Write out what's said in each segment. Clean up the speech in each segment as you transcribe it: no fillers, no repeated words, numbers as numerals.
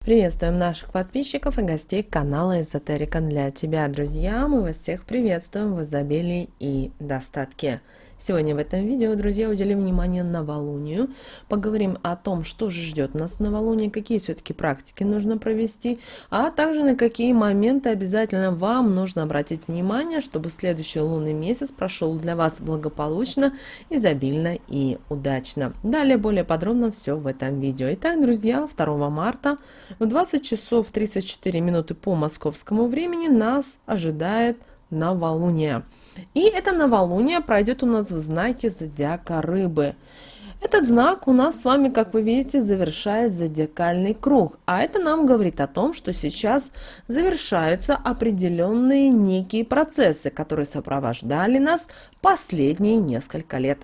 Приветствуем наших подписчиков и гостей канала Эзотерика для тебя, друзья! Мы вас всех приветствуем в изобилии и достатке. Сегодня в этом видео, друзья, уделим внимание новолунию, поговорим о том, что же ждет нас в новолунии, какие все-таки практики нужно провести, а также на какие моменты обязательно вам нужно обратить внимание, чтобы следующий лунный месяц прошел для вас благополучно, изобильно и удачно. Далее более подробно все в этом видео. Итак, друзья, 2 марта в 20 часов 34 минуты по московскому времени нас ожидает новолуние. И это новолуние пройдет у нас в знаке зодиака Рыбы. Этот знак у нас с вами, как вы видите, завершает зодиакальный круг. А это нам говорит о том, что сейчас завершаются определенные некие процессы, которые сопровождали нас последние несколько лет.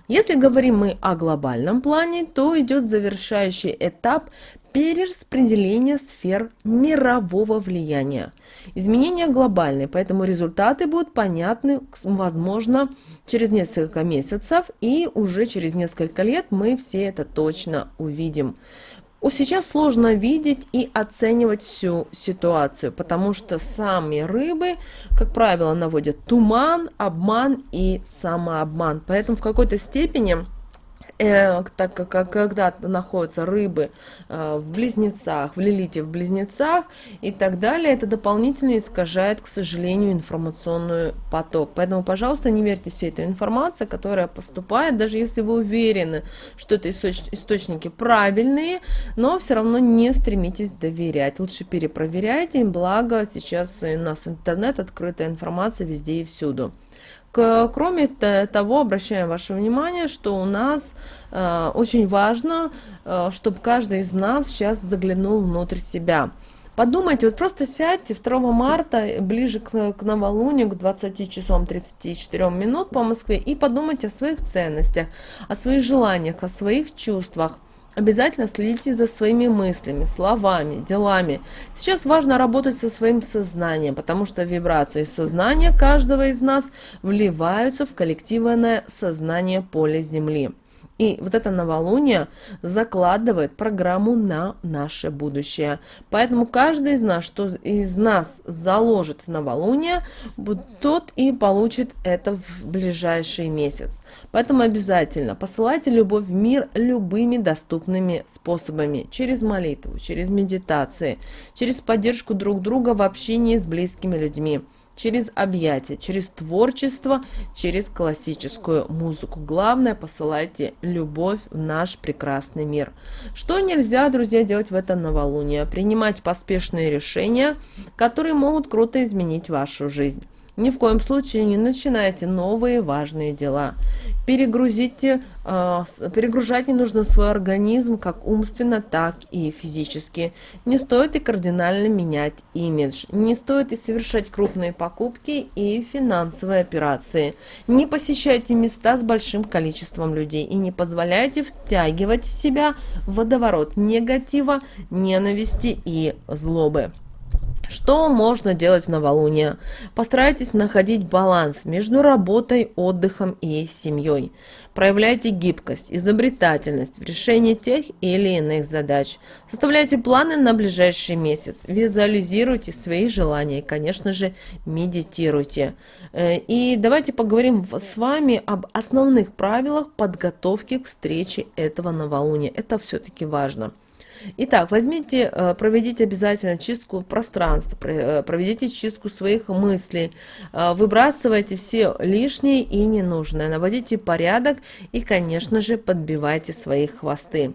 Если говорим мы о глобальном плане, то идет завершающий этап перераспределения сфер мирового влияния. Изменения глобальные, поэтому результаты будут понятны, возможно, через несколько месяцев, и уже через несколько лет мы все это точно увидим. Сейчас сложно видеть и оценивать всю ситуацию, потому что сами рыбы, как правило, наводят туман, обман и самообман. Поэтому в какой-то степени, так как когда находятся рыбы в близнецах, в Лилите в близнецах и так далее, это дополнительно искажает, к сожалению, информационный поток. Поэтому, пожалуйста, не верьте всей этой информации, которая поступает, даже если вы уверены, что это источники правильные, но все равно не стремитесь доверять. Лучше перепроверяйте, благо сейчас у нас интернет, открытая информация везде и всюду. Кроме того, обращаем ваше внимание, что у нас очень важно, чтобы каждый из нас сейчас заглянул внутрь себя. Подумайте, вот просто сядьте 2 марта, ближе к новолунию, к 20 часам 34 минут по Москве, и подумайте о своих ценностях, о своих желаниях, о своих чувствах. Обязательно следите за своими мыслями, словами, делами. Сейчас важно работать со своим сознанием, потому что вибрации сознания каждого из нас вливаются в коллективное сознание поля Земли. И вот это новолуние закладывает программу на наше будущее. Поэтому каждый из нас, что из нас заложит в новолуние, тот и получит это в ближайший месяц. Поэтому обязательно посылайте любовь в мир любыми доступными способами. Через молитву, через медитации, через поддержку друг друга в общении с близкими людьми. Через объятия, через творчество, через классическую музыку. Главное, посылайте любовь в наш прекрасный мир. Что нельзя, друзья, делать в это новолуние? Принимать поспешные решения, которые могут круто изменить вашу жизнь. Ни в коем случае не начинайте новые важные дела. Перегружать не нужно свой организм как умственно, так и физически. Не стоит и кардинально менять имидж. Не стоит и совершать крупные покупки и финансовые операции. Не посещайте места с большим количеством людей и не позволяйте втягивать в себя водоворот негатива, ненависти и злобы. Что можно делать в новолуние? Постарайтесь находить баланс между работой, отдыхом и семьей. Проявляйте гибкость, изобретательность в решении тех или иных задач. Составляйте планы на ближайший месяц. Визуализируйте свои желания и, конечно же, медитируйте. И давайте поговорим с вами об основных правилах подготовки к встрече этого новолуния. Это все-таки важно. Итак, проведите обязательно чистку пространства, проведите чистку своих мыслей, выбрасывайте все лишнее и ненужное, наводите порядок и, конечно же, подбивайте свои хвосты.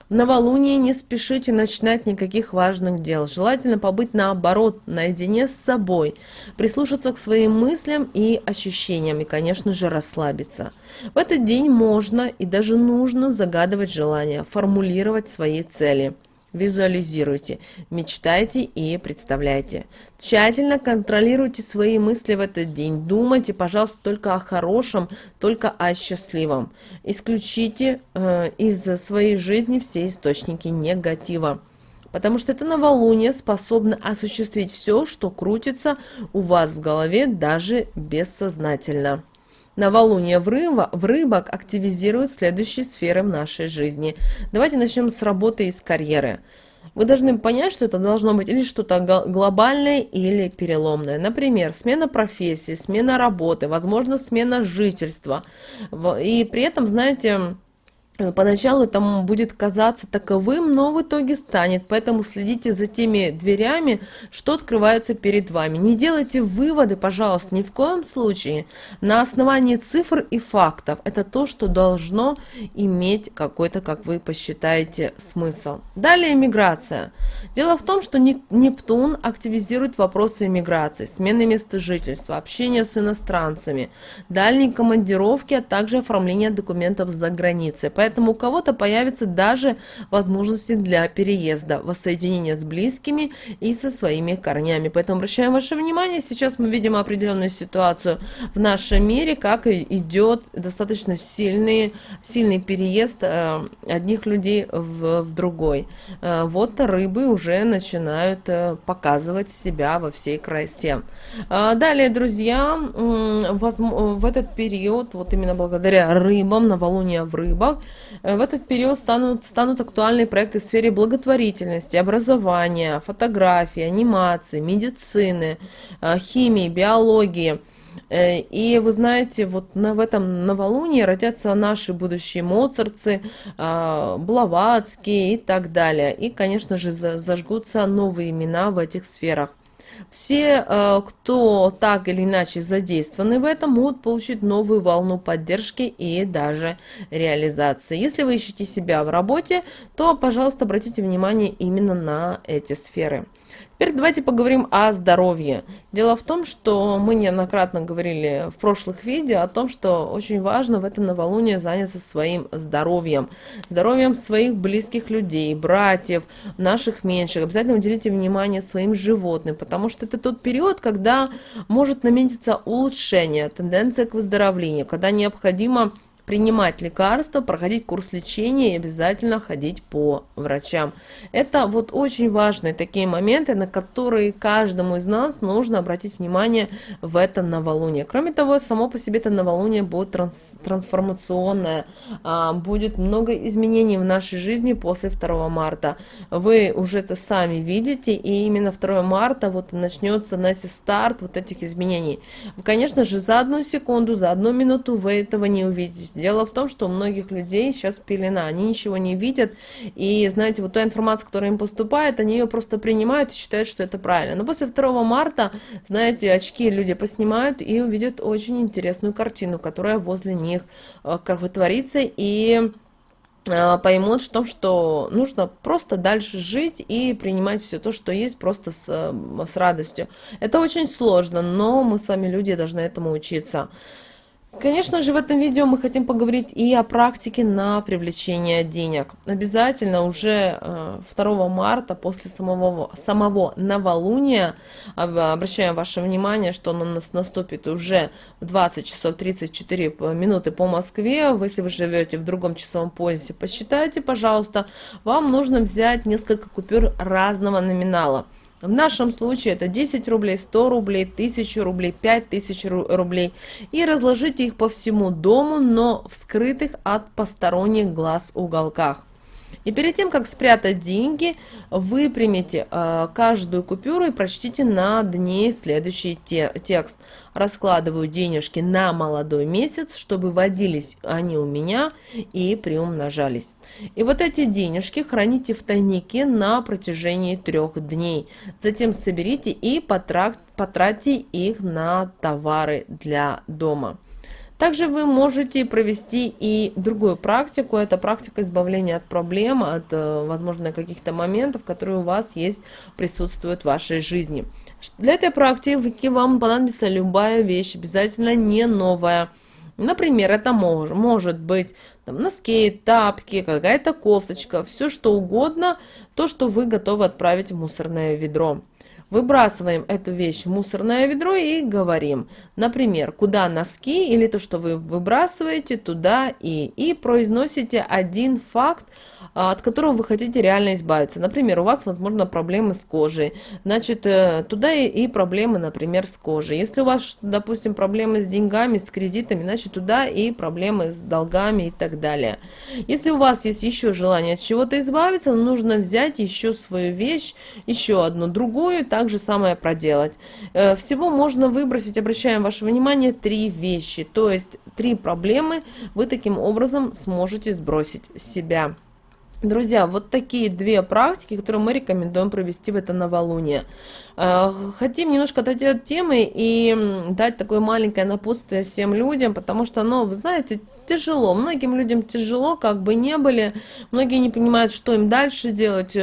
В новолуние не спешите начинать никаких важных дел. Желательно побыть наоборот, наедине с собой, прислушаться к своим мыслям и ощущениям и, конечно же, расслабиться. В этот день можно и даже нужно загадывать желания, формулировать свои цели. Визуализируйте, мечтайте и представляйте. Тщательно контролируйте свои мысли в этот день. Думайте, пожалуйста, только о хорошем, только о счастливом. Исключите из своей жизни все источники негатива. Потому что это новолуние способно осуществить все, что крутится у вас в голове, даже бессознательно. Новолуние в рыбах активизирует следующие сферы в нашей жизни. Давайте начнем с работы и с карьеры. Вы должны понять, что это должно быть или что-то глобальное, или переломное. Например, смена профессии, смена работы, возможно, смена жительства. И при этом, знаете, поначалу это будет казаться таковым, но в итоге станет. Поэтому следите за теми дверями, что открываются перед вами. Не делайте выводы, пожалуйста, ни в коем случае на основании цифр и фактов. Это то, что должно иметь какой-то, как вы посчитаете, смысл. Далее миграция. Дело в том, что Нептун активизирует вопросы миграции, смены места жительства, общения с иностранцами, дальние командировки, а также оформление документов за границей. Поэтому у кого-то появятся даже возможности для переезда, воссоединения с близкими и со своими корнями. Поэтому обращаем ваше внимание, сейчас мы видим определенную ситуацию в нашем мире, как идет достаточно сильный переезд одних людей в другой. Вот рыбы уже начинают показывать себя во всей красе. Далее, друзья, в этот период, вот именно благодаря рыбам, новолуние в рыбах, в этот период станут актуальны проекты в сфере благотворительности, образования, фотографии, анимации, медицины, химии, биологии. И вы знаете, вот в этом новолунии родятся наши будущие Моцартцы, Блаватские и так далее. И, конечно же, зажгутся новые имена в этих сферах. Все, кто так или иначе задействованы в этом, могут получить новую волну поддержки и даже реализации. Если вы ищете себя в работе, то, пожалуйста, обратите внимание именно на эти сферы. Теперь давайте поговорим о здоровье. Дело в том, что мы неоднократно говорили в прошлых видео о том, что очень важно в это новолуние заняться своим здоровьем. Здоровьем своих близких людей, братьев, наших меньших. Обязательно уделите внимание своим животным, потому что это тот период, когда может наметиться улучшение, тенденция к выздоровлению, когда необходимо принимать лекарства, проходить курс лечения и обязательно ходить по врачам. Это вот очень важные такие моменты, на которые каждому из нас нужно обратить внимание в это новолуние. Кроме того, само по себе это новолуние будет трансформационное, будет много изменений в нашей жизни после 2 марта. Вы уже это сами видите, и именно 2 марта вот начнется, знаете, старт вот этих изменений. Конечно же, за 1 секунду, за 1 минуту вы этого не увидите. Дело в том, что у многих людей сейчас пелена, они ничего не видят, и, знаете, вот та информация, которая им поступает, они ее просто принимают и считают, что это правильно. Но после 2 марта, знаете, очки люди поснимают и увидят очень интересную картину, которая возле них как бы творится, и поймут в том, что нужно просто дальше жить и принимать все то, что есть, просто с радостью. Это очень сложно, но мы с вами, люди, должны этому учиться. Конечно же, в этом видео мы хотим поговорить и о практике на привлечение денег. Обязательно уже 2 марта, после самого новолуния, обращаем ваше внимание, что оно у нас наступит уже в 20 часов 34 минуты по Москве. Если вы живете в другом часовом поясе, посчитайте, пожалуйста. Вам нужно взять несколько купюр разного номинала. В нашем случае это 10 рублей, 100 рублей, 1000 рублей, 5000 рублей. И разложите их по всему дому, но в скрытых от посторонних глаз уголках. И перед тем, как спрятать деньги, выпрямите каждую купюру и прочтите над ней следующий текст. Раскладываю денежки на молодой месяц, чтобы водились они у меня и приумножались. И вот эти денежки храните в тайнике на протяжении 3 дней. Затем соберите и потратьте их на товары для дома. Также вы можете провести и другую практику, это практика избавления от проблем, от, возможно, каких-то моментов, которые у вас присутствуют в вашей жизни. Для этой практики вам понадобится любая вещь, обязательно не новая. Например, это может быть там, носки, тапки, какая-то кофточка, все что угодно, то, что вы готовы отправить в мусорное ведро. Выбрасываем эту вещь в мусорное ведро и говорим, например, куда носки или то, что вы выбрасываете, туда и произносите один факт, от которого вы хотите реально избавиться. Например, у вас, возможно, проблемы с кожей, значит, туда и проблемы, например, с кожей. Если у вас, допустим, проблемы с деньгами, с кредитами, значит, туда и проблемы с долгами и так далее. Если у вас есть еще желание от чего-то избавиться, нужно взять еще свою вещь, еще одну другую, так же самое проделать. Всего можно выбросить, обращаем ваше внимание, 3 вещи, то есть 3 проблемы вы таким образом сможете сбросить с себя. Друзья, вот такие 2 практики, которые мы рекомендуем провести в это новолуние. Хотим немножко отойти от темы и дать такое маленькое напутствие всем людям, потому что, ну, вы знаете, тяжело. Многим людям тяжело, как бы не были. Многие не понимают, что им дальше делать,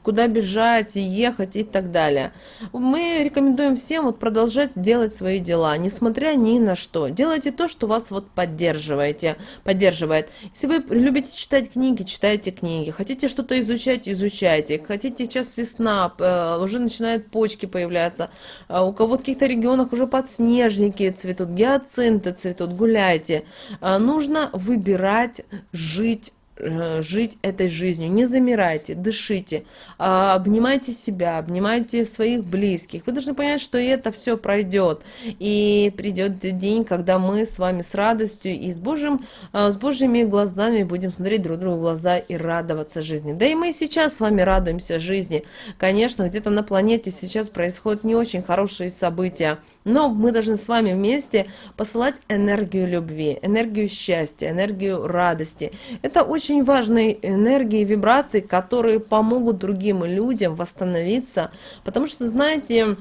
куда бежать, ехать и так далее. Мы рекомендуем всем вот продолжать делать свои дела, несмотря ни на что. Делайте то, что вас вот поддерживает. Если вы любите читать книги, читайте книги. Хотите что-то изучать, изучайте. Хотите, сейчас весна, уже начинают почки появляться. У кого в каких-то регионах уже подснежники цветут, гиацинты цветут, гуляйте. Нужно выбирать жить этой жизнью, не замирайте, дышите, обнимайте себя, обнимайте своих близких. Вы должны понять, что и это все пройдет, и придет день, когда мы с вами с радостью и с Божьими глазами будем смотреть друг другу в глаза и радоваться жизни. Да и мы сейчас с вами радуемся жизни. Конечно, где-то на планете сейчас происходят не очень хорошие события, но мы должны с вами вместе посылать энергию любви, энергию счастья, энергию радости. Это очень важные энергии, вибрации, которые помогут другим людям восстановиться. Потому что, знаете,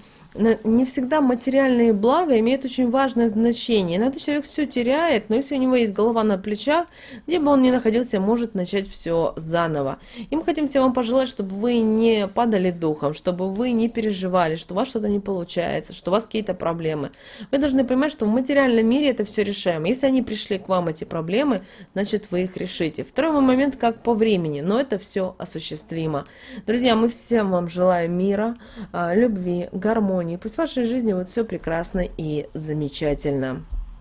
не всегда материальные блага имеют очень важное значение. Иногда человек все теряет, но если у него есть голова на плечах, где бы он ни находился, может начать все заново. И мы хотим всем вам пожелать, чтобы вы не падали духом, чтобы вы не переживали, что у вас что-то не получается, что у вас какие-то проблемы. Вы должны понимать, что в материальном мире это все решаемо. Если они пришли к вам, эти проблемы, значит, вы их решите. Второй момент, как по времени, но это все осуществимо. Друзья, мы всем вам желаем мира, любви, гармонии. Пусть в вашей жизни вот все прекрасно и замечательно.